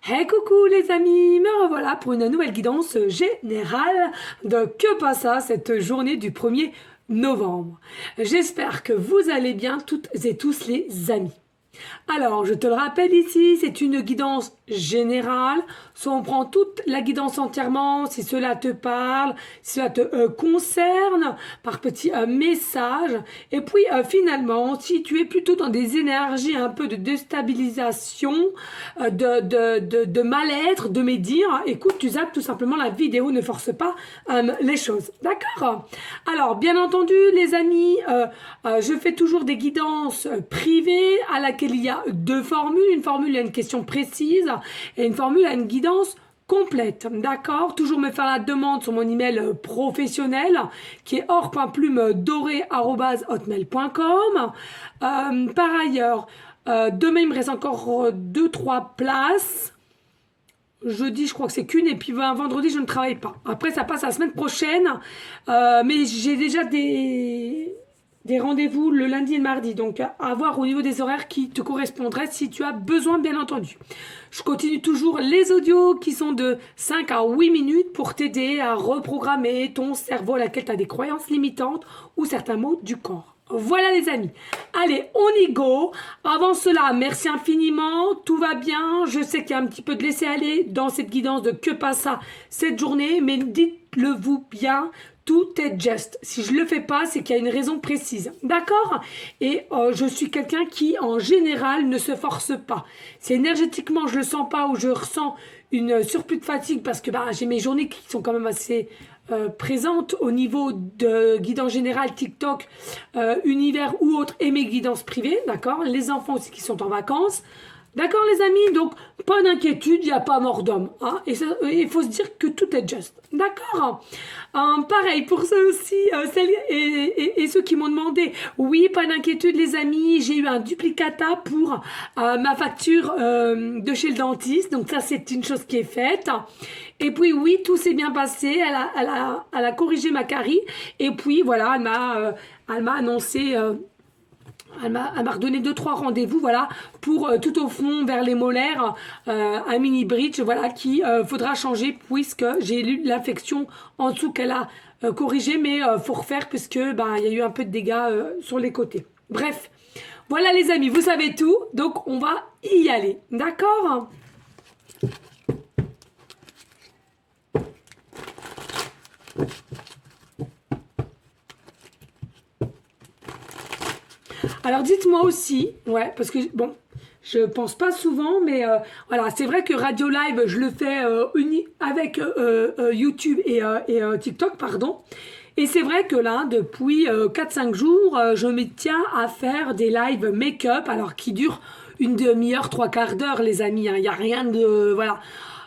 Hey coucou les amis, me revoilà pour une nouvelle guidance générale de Que passa cette journée du 1er novembre. J'espère que vous allez bien toutes et tous les amis. Alors, je te le rappelle ici, c'est une guidance générale. Soit on prend toute la guidance entièrement, si cela te parle, si cela te concerne, par petits messages. Et puis, finalement, si tu es plutôt dans des énergies un peu de déstabilisation, de mal-être, de médire, écoute, tu zappes tout simplement la vidéo, ne force pas les choses. D'accord? Alors, bien entendu, les amis, je fais toujours des guidances privées à laquelle il y a deux formules. Une formule a une question précise et une formule a une guidance complète, d'accord? Toujours me faire la demande sur mon email professionnel qui est or.plume-doré@hotmail.com. Par ailleurs, demain il me reste encore 2-3 places. Jeudi, je crois que c'est qu'une, et puis vendredi, je ne travaille pas. Après, ça passe la semaine prochaine, mais j'ai déjà des rendez-vous le lundi et le mardi, donc à voir au niveau des horaires qui te correspondraient si tu as besoin, bien entendu. Je continue toujours les audios qui sont de 5 à 8 minutes pour t'aider à reprogrammer ton cerveau à laquelle tu as des croyances limitantes ou certains mots du corps. Voilà les amis. Allez, on y go. Avant cela, merci infiniment. Tout va bien. Je sais qu'il y a un petit peu de laisser aller dans cette guidance de Que passa cette journée, mais dites-le vous bien. Tout est juste. Si je le fais pas, c'est qu'il y a une raison précise. D'accord? Et je suis quelqu'un qui, en général, ne se force pas. Si énergétiquement, je le sens pas ou je ressens une surplus de fatigue parce que j'ai mes journées qui sont quand même assez présentes au niveau de guidance générale, TikTok, univers ou autre, et mes guidances privées, d'accord? Les enfants aussi qui sont en vacances. D'accord les amis? Donc pas d'inquiétude, il n'y a pas mort d'homme. Hein, et il faut se dire que tout est juste. D'accord? Pareil pour ceux aussi, celles et ceux qui m'ont demandé. Oui, pas d'inquiétude les amis, j'ai eu un duplicata pour ma facture de chez le dentiste. Donc ça c'est une chose qui est faite. Et puis oui, tout s'est bien passé. Elle a corrigé ma carie. Et puis voilà, elle m'a annoncé... elle m'a redonné 2-3 rendez-vous, voilà, pour tout au fond vers les molaires, un mini bridge, voilà, qui faudra changer puisque j'ai eu l'infection en dessous qu'elle a corrigé, mais faut refaire puisque il y a eu un peu de dégâts sur les côtés. Bref, voilà les amis, vous savez tout, donc on va y aller, d'accord? Alors dites-moi aussi, ouais, parce que bon, je pense pas souvent, mais voilà, c'est vrai que Radio Live, je le fais avec YouTube et TikTok, pardon. Et c'est vrai que là, depuis 4-5 jours, je me tiens à faire des lives make-up, alors qui durent une demi-heure, trois quarts d'heure, les amis. Il n'y a rien de... Voilà.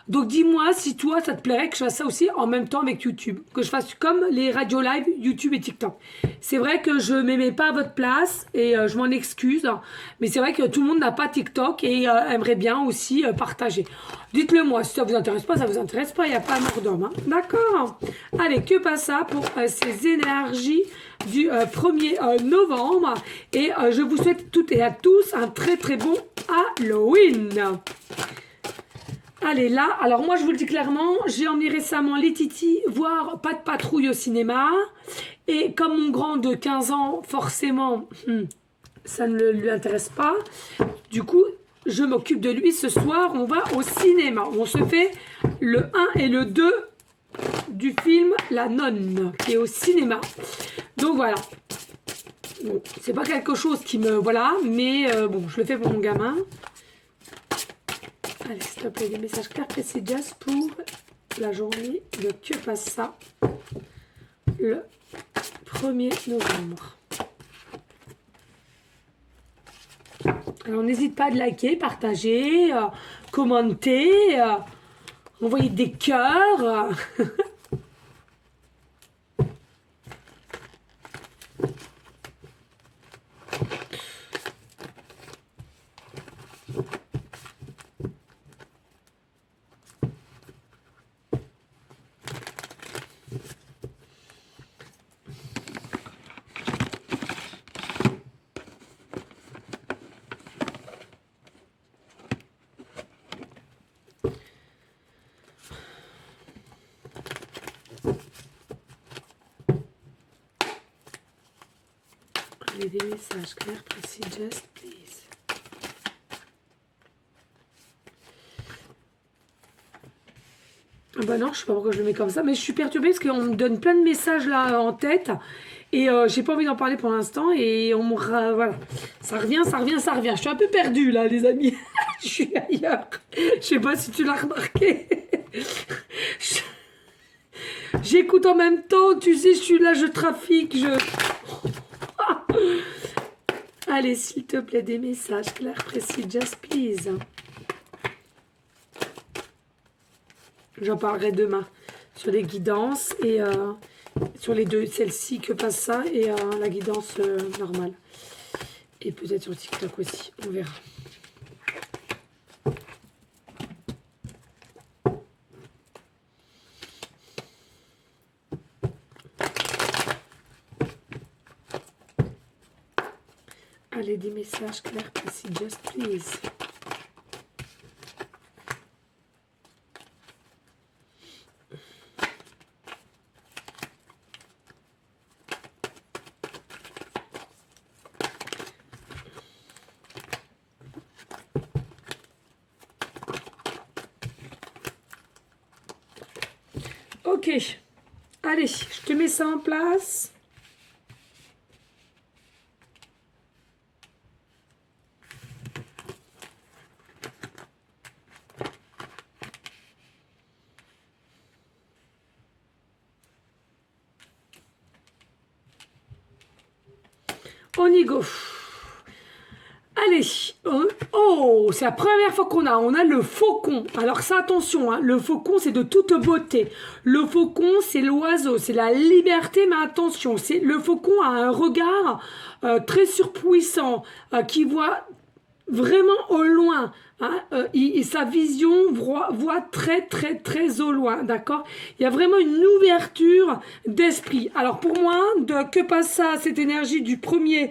Donc dis-moi si toi, ça te plairait que je fasse ça aussi en même temps avec YouTube. Que je fasse comme les radios live, YouTube et TikTok. C'est vrai que je ne m'aimais pas à votre place et je m'en excuse. Mais c'est vrai que tout le monde n'a pas TikTok et aimerait bien aussi partager. Dites-le moi, si ça vous intéresse pas, ça vous intéresse pas, il n'y a pas mort d'homme. Hein. D'accord? Allez, que passe ça pour ces énergies du 1er novembre. Et je vous souhaite toutes et à tous un très très bon Halloween. Allez, là, alors moi je vous le dis clairement, j'ai emmené récemment les titis voir Pas de patrouille au cinéma. Et comme mon grand de 15 ans, forcément, ça ne lui intéresse pas. Du coup, je m'occupe de lui ce soir, on va au cinéma. On se fait le 1 et le 2 du film La Nonne, qui est au cinéma. Donc voilà. Bon, c'est pas quelque chose qui me... Voilà, mais bon, je le fais pour mon gamin. Allez, s'il te plaît, des messages clairs, précis, just pour la journée de Que passa le 1er novembre. Alors, n'hésite pas à liker, partager, commenter, envoyer des cœurs. Allez, des messages clairs, précis, just please. Ah bah non, je sais pas pourquoi je le mets comme ça, mais je suis perturbée parce qu'on me donne plein de messages là en tête et j'ai pas envie d'en parler pour l'instant et on me voilà, ça revient, ça revient, ça revient. Je suis un peu perdue là, les amis. Je suis ailleurs. Je sais pas si tu l'as remarqué. J'écoute en même temps, tu sais, je suis là, je trafique, Allez, s'il te plaît, des messages clairs, précis, just please. J'en parlerai demain sur les guidances et sur les deux, celle-ci que passe ça et la guidance normale. Et peut-être sur TikTok aussi, on verra. Allez, des messages clairs, précis, just please. Ok, allez, je te mets ça en place. On y go. Allez, oh, c'est la première fois qu'on on a le faucon. Alors ça, attention, hein, le faucon, c'est de toute beauté. Le faucon, c'est l'oiseau, c'est la liberté, mais attention, le faucon a un regard très surpuissant, qui voit vraiment au loin, hein, sa vision voit très très très au loin, d'accord. Il y a vraiment une ouverture d'esprit. Alors pour moi, que passe ça, cette énergie du 1er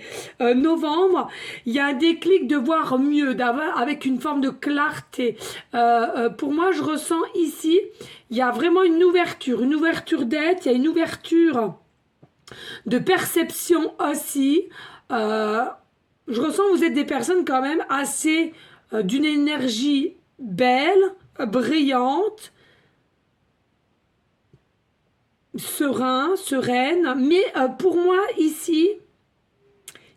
novembre, il y a un déclic de voir mieux, avec une forme de clarté. Pour moi, je ressens ici, il y a vraiment une ouverture d'être, il y a une ouverture de perception aussi. Je ressens que vous êtes des personnes quand même assez d'une énergie belle, brillante, sereine. Mais pour moi, ici,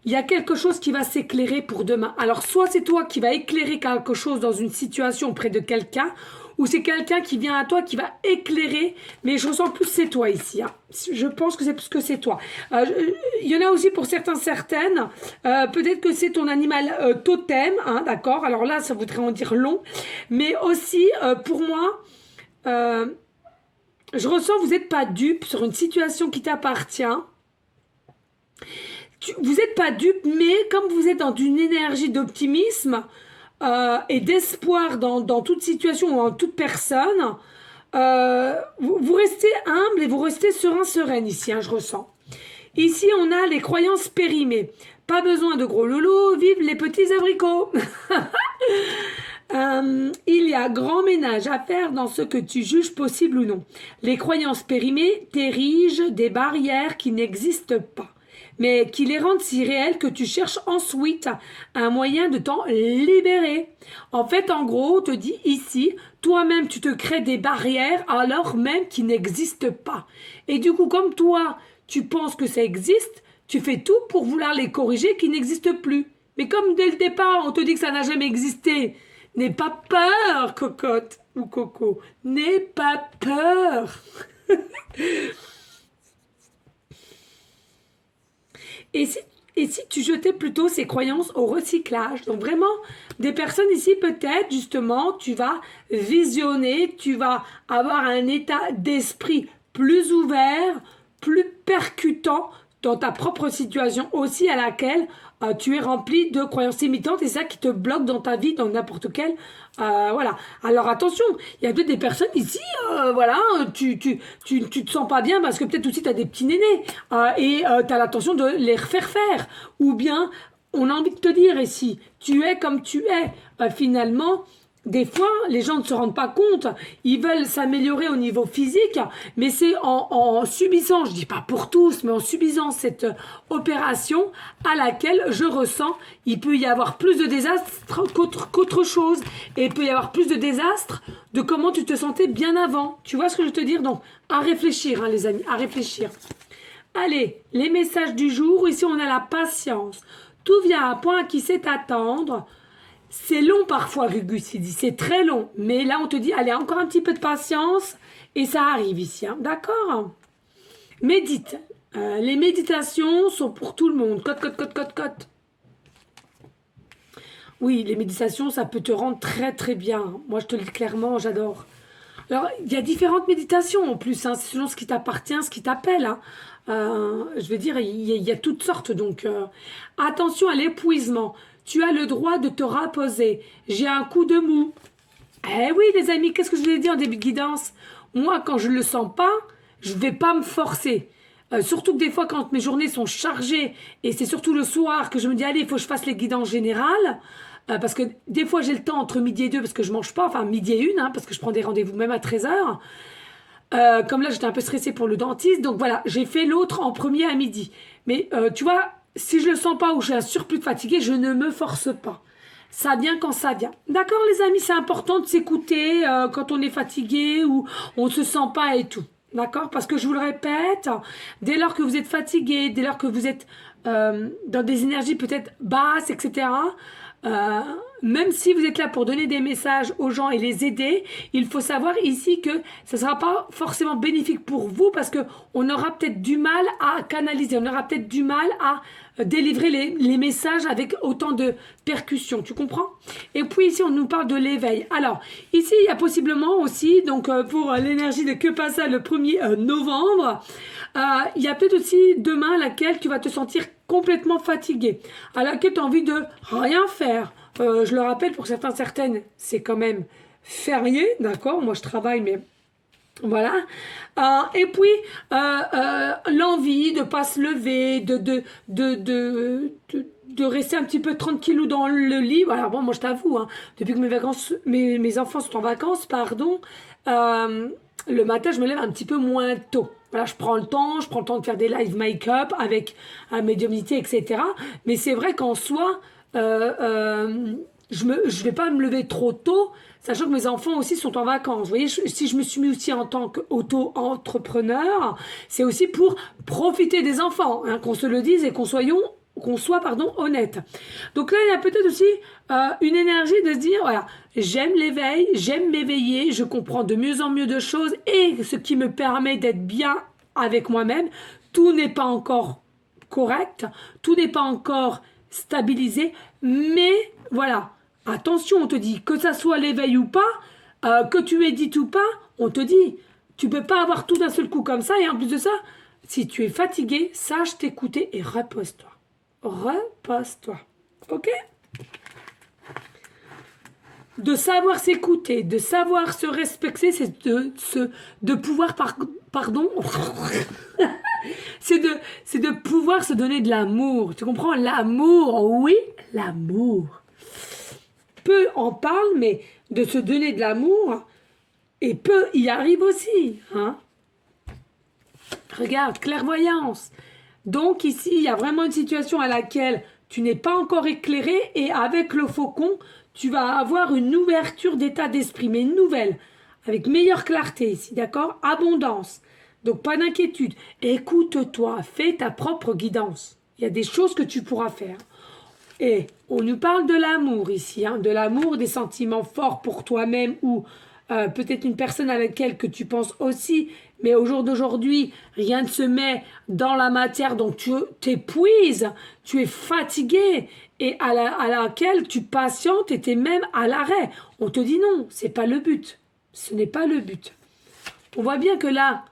il y a quelque chose qui va s'éclairer pour demain. Alors, soit c'est toi qui va éclairer quelque chose dans une situation auprès de quelqu'un, ou c'est quelqu'un qui vient à toi qui va éclairer, mais je ressens plus c'est toi ici. Hein. Je pense que c'est plus que c'est toi. Il y en a aussi pour certaines, peut-être que c'est ton animal totem, hein, d'accord. Alors là, ça voudrait en dire long, mais aussi pour moi, je ressens que vous n'êtes pas dupe sur une situation qui t'appartient. Vous n'êtes pas dupe, mais comme vous êtes dans une énergie d'optimisme, et d'espoir dans toute situation ou en toute personne, vous restez humble et vous restez sereine ici, hein, je ressens. Ici, on a les croyances périmées. Pas besoin de gros loulous, vive les petits abricots. Il y a grand ménage à faire dans ce que tu juges possible ou non. Les croyances périmées t'érigent des barrières qui n'existent pas, mais qui les rendent si réelles que tu cherches ensuite un moyen de t'en libérer. En fait, en gros, on te dit ici, toi-même, tu te crées des barrières alors même qui n'existent pas. Et du coup, comme toi, tu penses que ça existe, tu fais tout pour vouloir les corriger qui n'existent plus. Mais comme dès le départ, on te dit que ça n'a jamais existé, n'aie pas peur, cocotte ou coco. N'aie pas peur. Et si tu jetais plutôt ces croyances au recyclage, donc vraiment des personnes ici peut-être justement tu vas visionner, tu vas avoir un état d'esprit plus ouvert, plus percutant dans ta propre situation aussi à laquelle tu es rempli de croyances limitantes et ça qui te bloque dans ta vie, dans n'importe quelle voilà. Alors attention, il y a peut-être des personnes ici, voilà, tu te sens pas bien parce que peut-être aussi tu as des petits nénés et tu as l'intention de les refaire faire. Ou bien, on a envie de te dire ici, tu es comme tu es. Finalement, des fois, les gens ne se rendent pas compte, ils veulent s'améliorer au niveau physique, mais c'est en subissant, je dis pas pour tous, mais en subissant cette opération à laquelle je ressens, il peut y avoir plus de désastres qu'autre chose. Et il peut y avoir plus de désastres de comment tu te sentais bien avant. Tu vois ce que je veux te dire? Donc, à réfléchir, hein, les amis, à réfléchir. Allez, les messages du jour. Ici, on a la patience. Tout vient à point qui sait attendre. C'est long parfois, Gugus, il dit, c'est très long. Mais là, on te dit, allez, encore un petit peu de patience et ça arrive ici, hein, d'accord? Médite. Les méditations sont pour tout le monde. Cote. Oui, les méditations, ça peut te rendre très très bien. Moi, je te le dis clairement, j'adore. Alors, il y a différentes méditations en plus, hein, selon ce qui t'appartient, ce qui t'appelle. Hein. Je veux dire, il y a toutes sortes. Donc, attention à l'épuisement. Tu as le droit de te reposer. J'ai un coup de mou. Eh oui, les amis, qu'est-ce que je vous ai dit en début de guidance? Moi, quand je ne le sens pas, je ne vais pas me forcer. Surtout que des fois, quand mes journées sont chargées, et c'est surtout le soir que je me dis, allez, il faut que je fasse les guidances générales, parce que des fois, j'ai le temps entre midi et 2 parce que je mange pas, enfin midi et 1, hein, parce que je prends des rendez-vous même à 13h. Comme là, j'étais un peu stressée pour le dentiste, donc voilà, j'ai fait l'autre en premier à midi. Mais tu vois, si je le sens pas ou j'ai un surplus de fatigue, je ne me force pas. Ça vient quand ça vient. D'accord, les amis, c'est important de s'écouter quand on est fatigué ou on ne se sent pas et tout. D'accord? Parce que je vous le répète, dès lors que vous êtes fatigué, dès lors que vous êtes dans des énergies peut-être basses, etc., euh, même si vous êtes là pour donner des messages aux gens et les aider, il faut savoir ici que ce ne sera pas forcément bénéfique pour vous parce qu'on aura peut-être du mal à canaliser, on aura peut-être du mal à délivrer les messages avec autant de percussion, tu comprends? Et puis ici, on nous parle de l'éveil. Alors, ici, il y a possiblement aussi, donc pour l'énergie de Que Passa le 1er novembre, il y a peut-être aussi demain laquelle tu vas te sentir complètement fatigué, à laquelle tu as envie de rien faire. Je le rappelle, pour certains, certaines, c'est quand même férié, d'accord? Moi, je travaille, mais voilà. Et puis, l'envie de pas se lever, de rester un petit peu tranquillou dans le lit. Voilà, bon, moi, je t'avoue, hein, depuis que mes enfants sont en vacances, pardon, le matin, je me lève un petit peu moins tôt. Voilà, je prends le temps de faire des live make-up avec médiumnité, etc. Mais c'est vrai qu'en soi, je vais pas me lever trop tôt, sachant que mes enfants aussi sont en vacances. Vous voyez, si je me suis mis aussi en tant qu'auto-entrepreneur, c'est aussi pour profiter des enfants, hein, qu'on se le dise et qu'on soit honnête. Donc là, il y a peut-être aussi une énergie de se dire, voilà, j'aime l'éveil, j'aime m'éveiller, je comprends de mieux en mieux de choses et ce qui me permet d'être bien avec moi-même. Tout n'est pas encore correct, tout n'est pas encore stabilisé, mais voilà, attention, on te dit, que ça soit l'éveil ou pas, que tu médites ou pas, on te dit, tu peux pas avoir tout d'un seul coup comme ça, et en plus de ça, si tu es fatigué, sache t'écouter et repose-toi. Repose-toi. Ok? De savoir s'écouter, de savoir se respecter, c'est de pouvoir, pardon, c'est de pouvoir se donner de l'amour. Tu comprends? L'amour, oui, l'amour. Peu en parlent, mais de se donner de l'amour, et peu y arrive aussi. Hein? Regarde, clairvoyance. Donc ici, il y a vraiment une situation à laquelle tu n'es pas encore éclairé, et avec le faucon, tu vas avoir une ouverture d'état d'esprit, mais une nouvelle, avec meilleure clarté ici, d'accord? Abondance. Donc pas d'inquiétude. Écoute-toi, fais ta propre guidance. Il y a des choses que tu pourras faire. Et on nous parle de l'amour ici, hein, de l'amour, des sentiments forts pour toi-même ou peut-être une personne à laquelle que tu penses aussi, mais au jour d'aujourd'hui, rien ne se met dans la matière, donc tu t'épuises, tu es fatigué et à laquelle tu patientes et tu es même à l'arrêt. On te dit non, c'est pas le but. Ce n'est pas le but. On voit bien que là,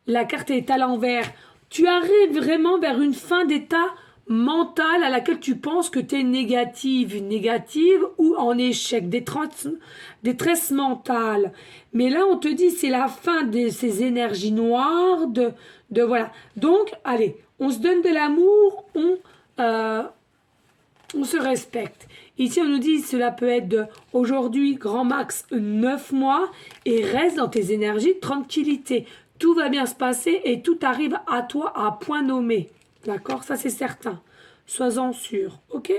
la carte est à l'envers. Tu arrives vraiment vers une fin d'état mental à laquelle tu penses que tu es négative ou en échec, détresse mentale. Mais là, on te dit c'est la fin de ces énergies noires, de voilà. Donc, allez, on se donne de l'amour, on se respecte. Ici, on nous dit cela peut être aujourd'hui grand max 9 mois et reste dans tes énergies de tranquillité. Tout va bien se passer et tout arrive à toi à point nommé. D'accord? Ça, c'est certain. Sois-en sûr. OK?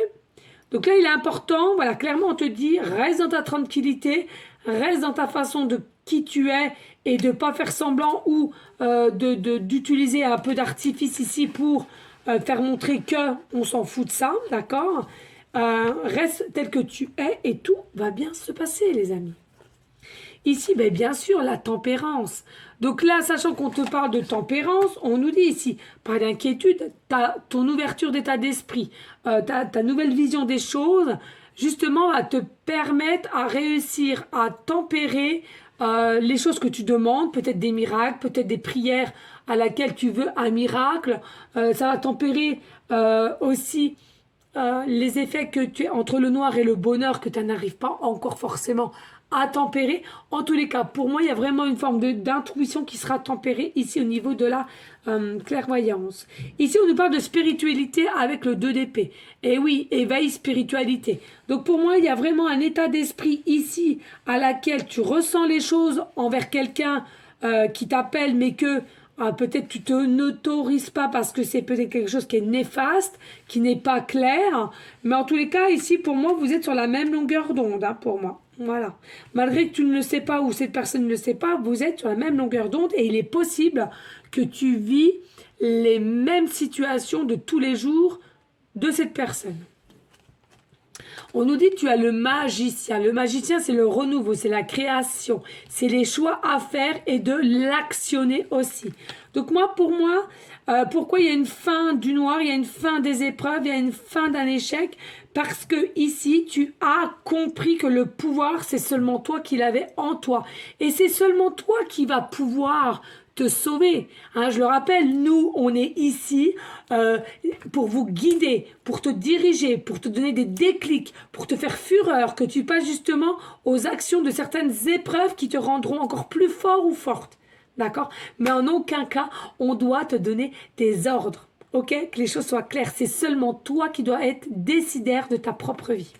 Donc là, il est important, voilà, clairement, on te dit, reste dans ta tranquillité, reste dans ta façon de qui tu es et de ne pas faire semblant ou d'utiliser un peu d'artifice ici pour faire montrer que on s'en fout de ça, d'accord? Reste tel que tu es et tout va bien se passer, les amis. Ici, ben, bien sûr, la tempérance. Donc là, sachant qu'on te parle de tempérance, on nous dit ici, pas d'inquiétude, ton ouverture d'état d'esprit, ta nouvelle vision des choses, justement, va te permettre à réussir à tempérer les choses que tu demandes, peut-être des miracles, peut-être des prières à laquelle tu veux un miracle. Ça va tempérer aussi les effets que tu es entre le noir et le bonheur que tu n'arrives pas encore forcément à tempérer. En tous les cas, pour moi, il y a vraiment une forme d'intuition qui sera tempérée ici au niveau de la clairvoyance. Ici, on nous parle de spiritualité avec le 2 d'épée. Et oui, éveil spiritualité. Donc pour moi, il y a vraiment un état d'esprit ici à laquelle tu ressens les choses envers quelqu'un qui t'appelle, mais que peut-être tu n'autorises pas parce que c'est peut-être quelque chose qui est néfaste, qui n'est pas clair. Mais en tous les cas, ici, pour moi, vous êtes sur la même longueur d'onde, hein, pour moi. Voilà. Malgré que tu ne le sais pas ou cette personne ne le sait pas, vous êtes sur la même longueur d'onde et il est possible que tu vis les mêmes situations de tous les jours de cette personne. On nous dit que tu as le magicien. Le magicien, c'est le renouveau, c'est la création, c'est les choix à faire et de l'actionner aussi. Donc moi, pour moi, pourquoi il y a une fin du noir, il y a une fin des épreuves, il y a une fin d'un échec? Parce que ici, tu as compris que le pouvoir, c'est seulement toi qui l'avais en toi. Et c'est seulement toi qui vas pouvoir te sauver. Hein, je le rappelle, nous, on est ici pour vous guider, pour te diriger, pour te donner des déclics, pour te faire fureur, que tu passes justement aux actions de certaines épreuves qui te rendront encore plus fort ou forte. D'accord? Mais en aucun cas, on doit te donner des ordres. Ok? Que les choses soient claires. C'est seulement toi qui dois être décidaire de ta propre vie.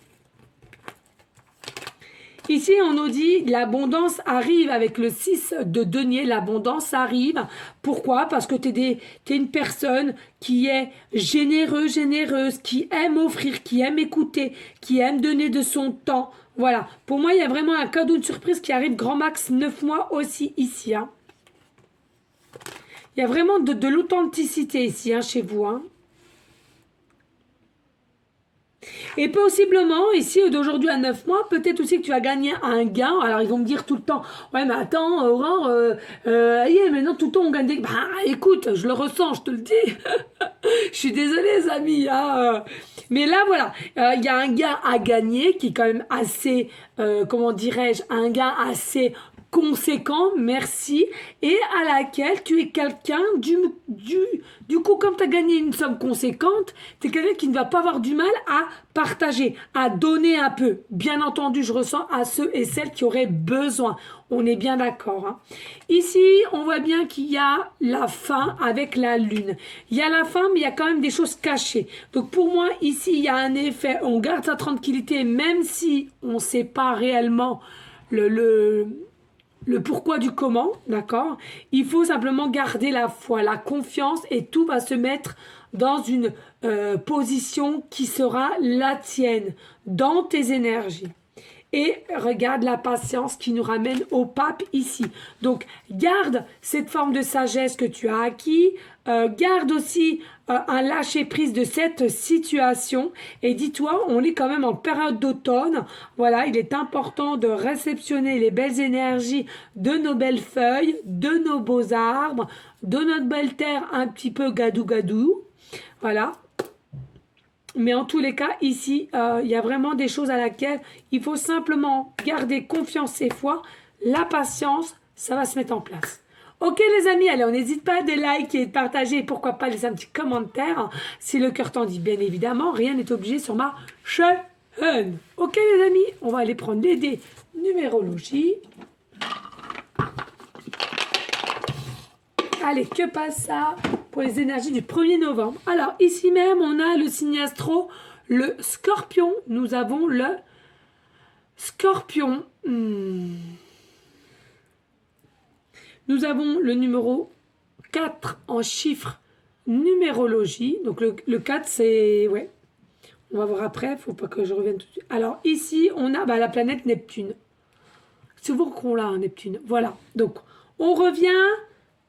Ici, on nous dit l'abondance arrive avec le 6 de denier. L'abondance arrive. Pourquoi? Parce que tu es une personne qui est généreuse, qui aime offrir, qui aime écouter, qui aime donner de son temps. Voilà. Pour moi, il y a vraiment un cadeau de surprise qui arrive grand max 9 mois aussi ici. Hein. Il y a vraiment de l'authenticité ici, hein, chez vous. Hein. Et possiblement, ici, d'aujourd'hui à 9 mois, peut-être aussi que tu vas gagner un gain. Alors, ils vont me dire tout le temps, ouais, mais attends, Aurore, maintenant, tout le temps, on gagne des... Bah, écoute, je le ressens, je te le dis. Je suis désolée, les amis. Hein. Mais là, voilà, il y a un gain à gagner qui est quand même assez, comment dirais-je, un gain assez conséquent, merci, et à laquelle tu es quelqu'un, du coup, comme tu as gagné une somme conséquente, tu es quelqu'un qui ne va pas avoir du mal à partager, à donner un peu. Bien entendu, je ressens à ceux et celles qui auraient besoin. On est bien d'accord. Hein. Ici, on voit bien qu'il y a la fin avec la lune. Il y a la fin, mais il y a quand même des choses cachées. Donc pour moi, ici, il y a un effet, on garde sa tranquillité, même si on ne sait pas réellement le pourquoi du comment, d'accord? Il faut simplement garder la foi, la confiance et tout va se mettre dans une position qui sera la tienne, dans tes énergies. Et regarde la patience qui nous ramène au pape ici. Donc, garde cette forme de sagesse que tu as acquis. Garde aussi un lâcher-prise de cette situation. Et dis-toi, on est quand même en période d'automne. Voilà, il est important de réceptionner les belles énergies de nos belles feuilles, de nos beaux arbres, de notre belle terre un petit peu gadou-gadou. Voilà. Mais en tous les cas, ici, il y a vraiment des choses à laquelle il faut simplement garder confiance et foi. La patience, ça va se mettre en place. Ok les amis, allez, on n'hésite pas de liker et de partager. Pourquoi pas laisser un petit commentaire. Si le cœur t'en dit, bien évidemment, rien n'est obligé sur ma chaîne. Ok les amis, on va aller prendre les dés numérologie. Allez, que passe ça pour les énergies du 1er novembre? Alors, ici même, on a le signe astro, le scorpion. Nous avons le scorpion. Nous avons le numéro 4 en chiffres numérologie. Donc le 4, c'est... Ouais. On va voir après, faut pas que je revienne tout de suite. Alors ici, on a la planète Neptune. C'est souvent qu'on l'a, hein, Neptune. Voilà. Donc, on revient...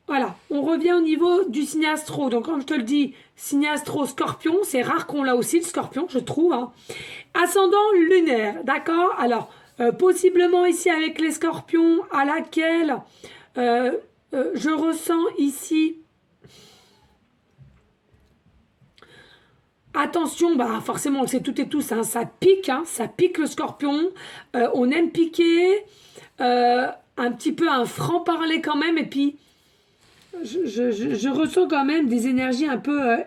Voilà, on revient au niveau du signe astro. Donc, comme je te le dis, signe astro scorpion, c'est rare qu'on l'a aussi, le scorpion, je trouve. Hein. Ascendant lunaire, d'accord? Alors, possiblement ici avec les scorpions, à laquelle je ressens ici... Attention, forcément, on le sait toutes et tous, hein, ça pique le scorpion. On aime piquer, un petit peu un franc-parler quand même, et puis... Je ressens quand même des énergies un peu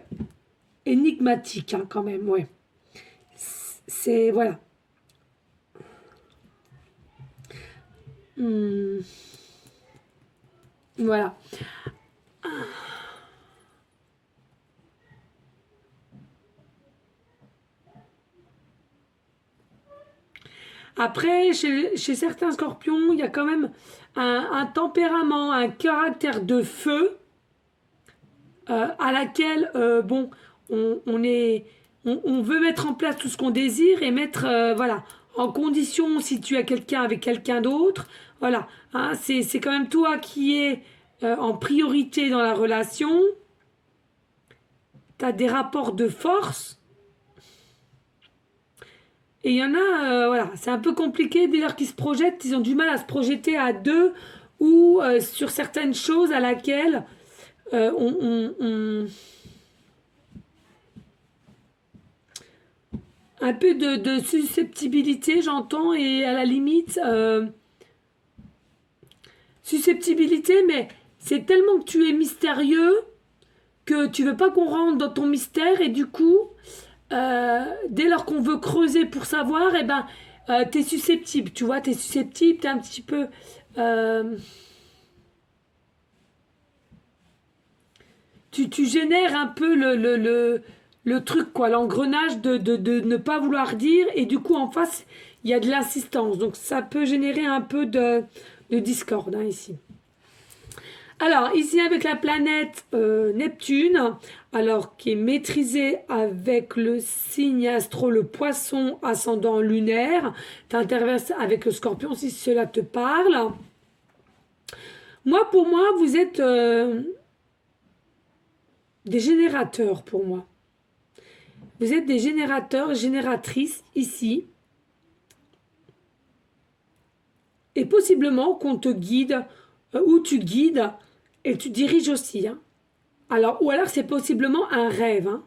énigmatiques, hein, quand même, ouais. C'est, voilà. Voilà. Après, chez certains scorpions, il y a quand même un tempérament, un caractère de feu à laquelle, bon, on veut mettre en place tout ce qu'on désire et mettre, voilà, en condition si tu as quelqu'un avec quelqu'un d'autre. Voilà, hein, c'est quand même toi qui es en priorité dans la relation. Tu as des rapports de force. Et il y en a, voilà, c'est un peu compliqué dès lors qu'ils se projettent, ils ont du mal à se projeter à deux ou sur certaines choses à laquelle un peu de susceptibilité, j'entends, et à la limite, susceptibilité, mais c'est tellement que tu es mystérieux que tu veux pas qu'on rentre dans ton mystère et du coup, dès lors qu'on veut creuser pour savoir, eh ben, t'es susceptible, tu vois, t'es susceptible, t'es un petit peu... tu génères un peu le truc, quoi, l'engrenage de ne pas vouloir dire, et du coup, en face, il y a de l'insistance. Donc, ça peut générer un peu de discorde, hein, ici. Alors, ici, avec la planète Neptune, alors qui est maîtrisée avec le signe astro, le poisson ascendant lunaire, t'interverses avec le scorpion, si cela te parle. Moi, pour moi, vous êtes des générateurs, pour moi. Vous êtes des générateurs, génératrices, ici. Et possiblement qu'on te guide, ou tu guides, et tu diriges aussi. Hein. Alors, ou alors c'est possiblement un rêve. Hein.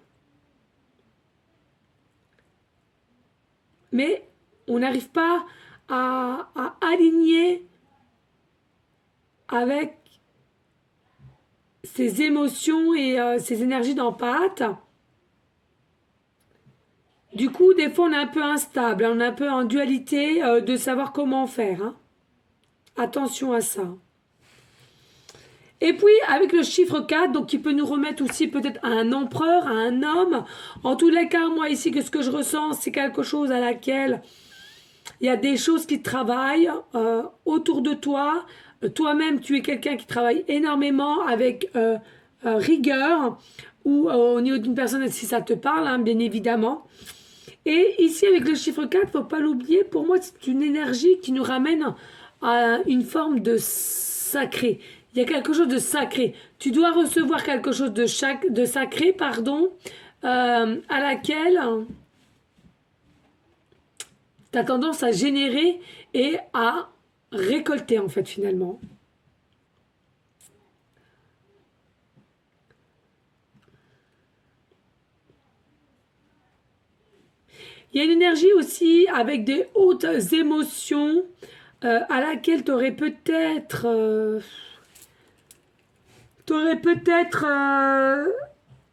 Mais on n'arrive pas à aligner avec ses émotions et ses énergies d'empathie. Du coup, des fois, on est un peu instable, on est un peu en dualité de savoir comment faire. Hein. Attention à ça. Et puis, avec le chiffre 4, donc qui peut nous remettre aussi peut-être à un empereur, à un homme. En tous les cas, moi ici, que ce que je ressens, c'est quelque chose à laquelle il y a des choses qui travaillent autour de toi. Toi-même, tu es quelqu'un qui travaille énormément avec rigueur ou au niveau d'une personne, si ça te parle, hein, bien évidemment. Et ici, avec le chiffre 4, faut pas l'oublier, pour moi, c'est une énergie qui nous ramène à une forme de sacré. Il y a quelque chose de sacré. Tu dois recevoir quelque chose de sacré, pardon, à laquelle tu as tendance à générer et à récolter, en fait, finalement. Il y a une énergie aussi avec des hautes émotions à laquelle tu aurais peut-être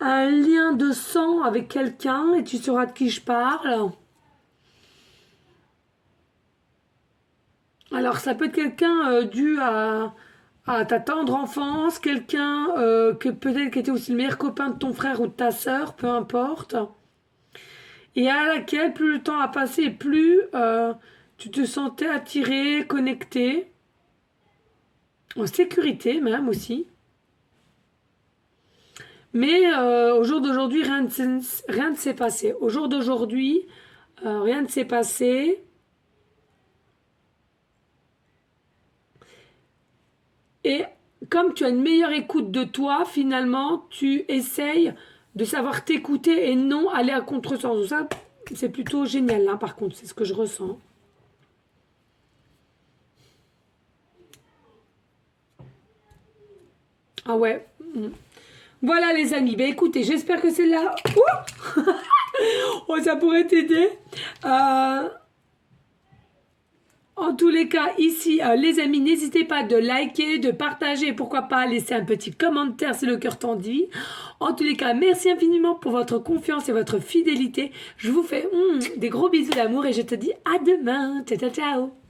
un lien de sang avec quelqu'un et tu sauras de qui je parle. Alors ça peut être quelqu'un dû à ta tendre enfance, quelqu'un que peut-être qui était aussi le meilleur copain de ton frère ou de ta sœur, peu importe. et à laquelle plus le temps a passé, plus tu te sentais attiré, connecté, en sécurité même aussi. Mais au jour d'aujourd'hui, rien ne s'est passé. Au jour d'aujourd'hui, rien ne s'est passé. Et comme tu as une meilleure écoute de toi, finalement, tu essayes de savoir t'écouter et non aller à contresens. Ça, c'est plutôt génial, là, par contre, c'est ce que je ressens. Ah ouais. Voilà les amis, ben écoutez, j'espère que c'est là. Oh, ça pourrait t'aider. En tous les cas, ici, les amis, n'hésitez pas de liker, de partager, et pourquoi pas laisser un petit commentaire si le cœur t'en dit. En tous les cas, merci infiniment pour votre confiance et votre fidélité. Je vous fais des gros bisous d'amour et je te dis à demain. Ciao, ciao, ciao.